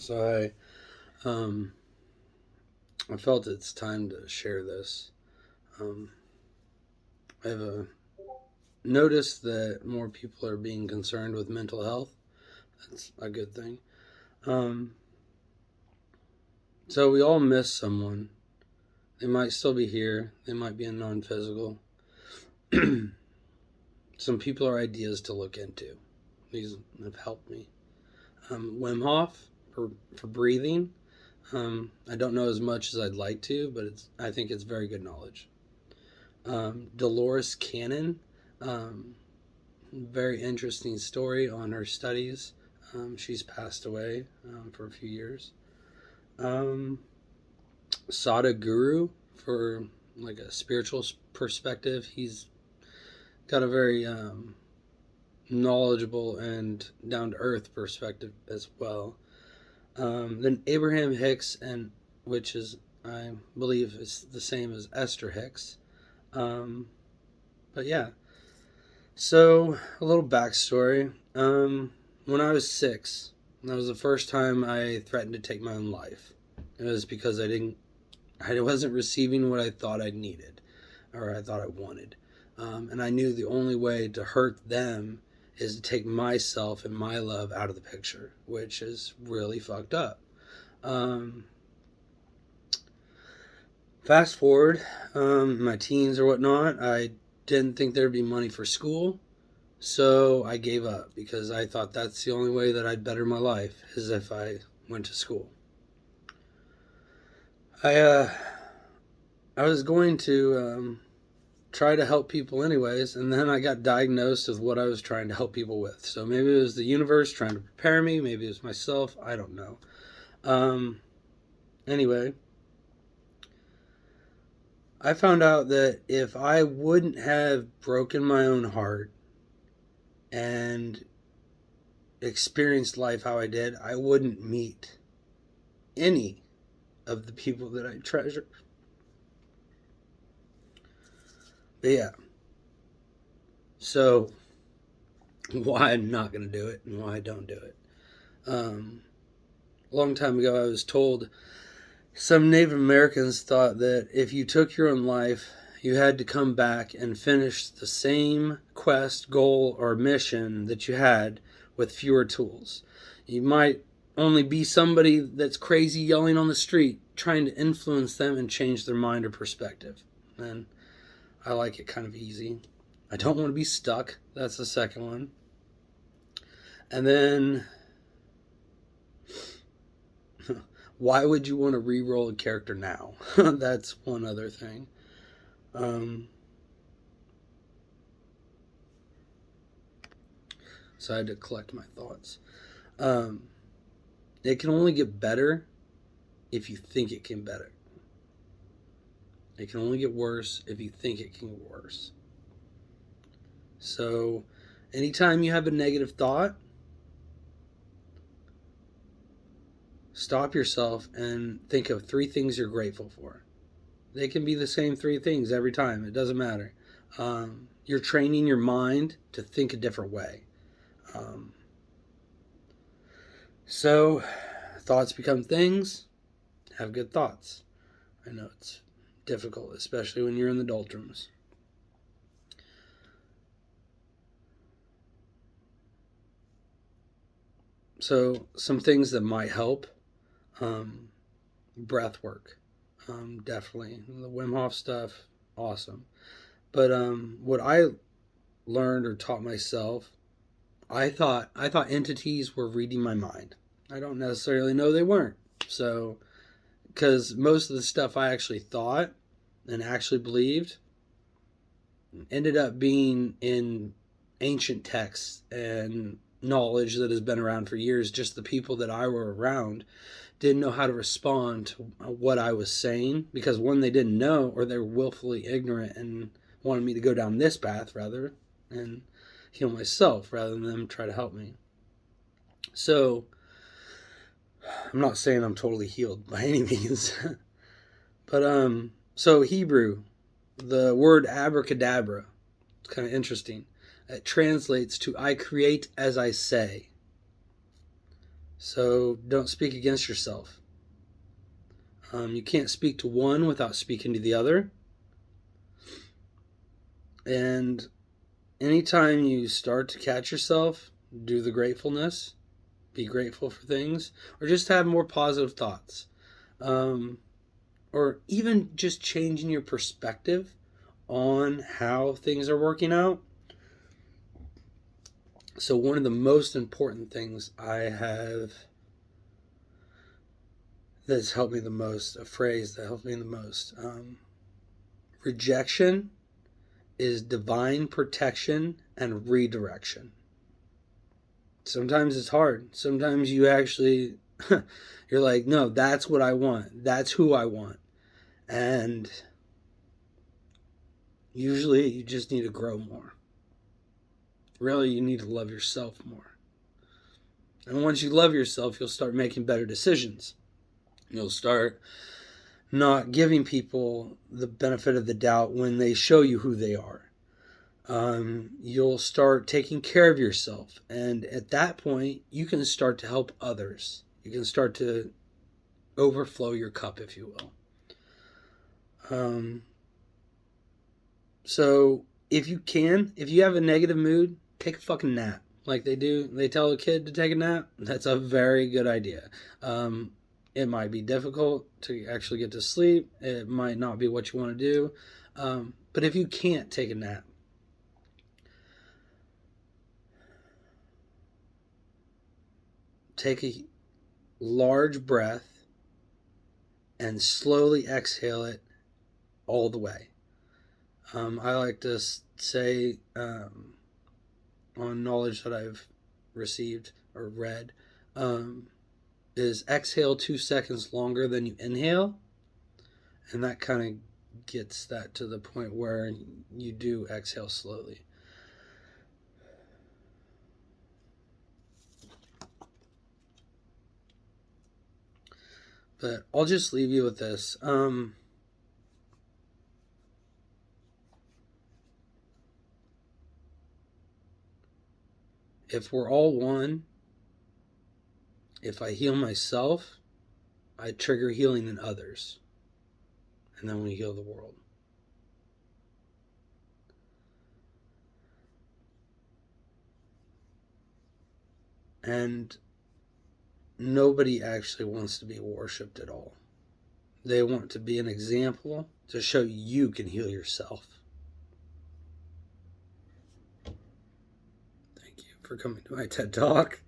So I felt it's time to share this. Um, I've noticed that more people are being concerned with mental health. That's a good thing. Um, so we all miss someone. They might still be here. They might be in non-physical. Some people are ideas to look into. These have helped me. Wim Hof for breathing. I don't know as much as I'd like to, but I think it's very good knowledge. Dolores Cannon, very interesting story on her studies. She's passed away for a few years. Sadhguru for like a spiritual perspective. He's got a very knowledgeable and down to earth perspective as well. Then Abraham Hicks, which is I believe is the same as Ester Hicks. But yeah, so a little backstory. When I was 6, that was the first time I threatened to take my own life. It was because I wasn't receiving what I thought I needed, or I thought I wanted, and I knew the only way to hurt them is to take myself and my love out of the picture, which is really fucked up. Fast forward, my teens or whatnot, I didn't think there'd be money for school, so I gave up because I thought that's the only way that I'd better my life is if I went to school. I was going to try to help people anyways, and then I got diagnosed with what I was trying to help people with. So maybe it was the universe trying to prepare me, maybe it was myself, I don't know. Anyway, I found out that if I wouldn't have broken my own heart and experienced life how I did, I wouldn't meet any of the people that I treasure. But yeah, so why I'm not going to do it and why I don't do it. A long time ago I was told some Native Americans thought that if you took your own life, you had to come back and finish the same quest, goal, or mission that you had with fewer tools. You might only be somebody that's crazy yelling on the street, trying to influence them and change their mind or perspective. And I like it kind of easy. I don't want to be stuck. That's the second one. And then, why would you want to re-roll a character now? That's one other thing. So I had to collect my thoughts. It can only get better if you think it can better. It can only get worse if you think it can get worse. So anytime you have a negative thought, stop yourself and think of 3 things you're grateful for. They can be the same 3 things every time. It doesn't matter. You're training your mind to think a different way. So thoughts become things. Have good thoughts. I know it's difficult, especially when you're in the doldrums. So some things that might help. Breath work. Definitely. The Wim Hof stuff, awesome. But what I learned or taught myself, I thought entities were reading my mind. I don't necessarily know they weren't. So, because most of the stuff I actually thought and actually believed ended up being in ancient texts and knowledge that has been around for years. Just the people that I were around didn't know how to respond to what I was saying because one, they didn't know, or they were willfully ignorant and wanted me to go down this path rather and heal myself rather than them try to help me. So I'm not saying I'm totally healed by any means. But so Hebrew, the word abracadabra, it's kind of interesting. It translates to I create as I say. So don't speak against yourself. You can't speak to one without speaking to the other. And anytime you start to catch yourself, do the gratefulness, be grateful for things, or just have more positive thoughts. Or even just changing your perspective on how things are working out. So one of the most important things I have that's helped me the most, a phrase that helped me the most, rejection is divine protection and redirection. Sometimes it's hard. Sometimes you actually, you're like, no, that's what I want. That's who I want. And usually you just need to grow more. Really, you need to love yourself more. And once you love yourself, you'll start making better decisions. You'll start not giving people the benefit of the doubt when they show you who they are. You'll start taking care of yourself. And at that point, you can start to help others. You can start to overflow your cup, if you will. So if you have a negative mood, take a fucking nap. Like they tell a kid to take a nap. That's a very good idea. It might be difficult to actually get to sleep. It might not be what you want to do. But if you can't take a nap, take a large breath and slowly exhale it all the way. I like to say, on knowledge that I've received or read, is exhale 2 seconds longer than you inhale. And that kind of gets that to the point where you do exhale slowly. But I'll just leave you with this. If we're all one, if I heal myself, I trigger healing in others. And then we heal the world. And nobody actually wants to be worshipped at all. They want to be an example to show you can heal yourself. Thank you for coming to my TED Talk.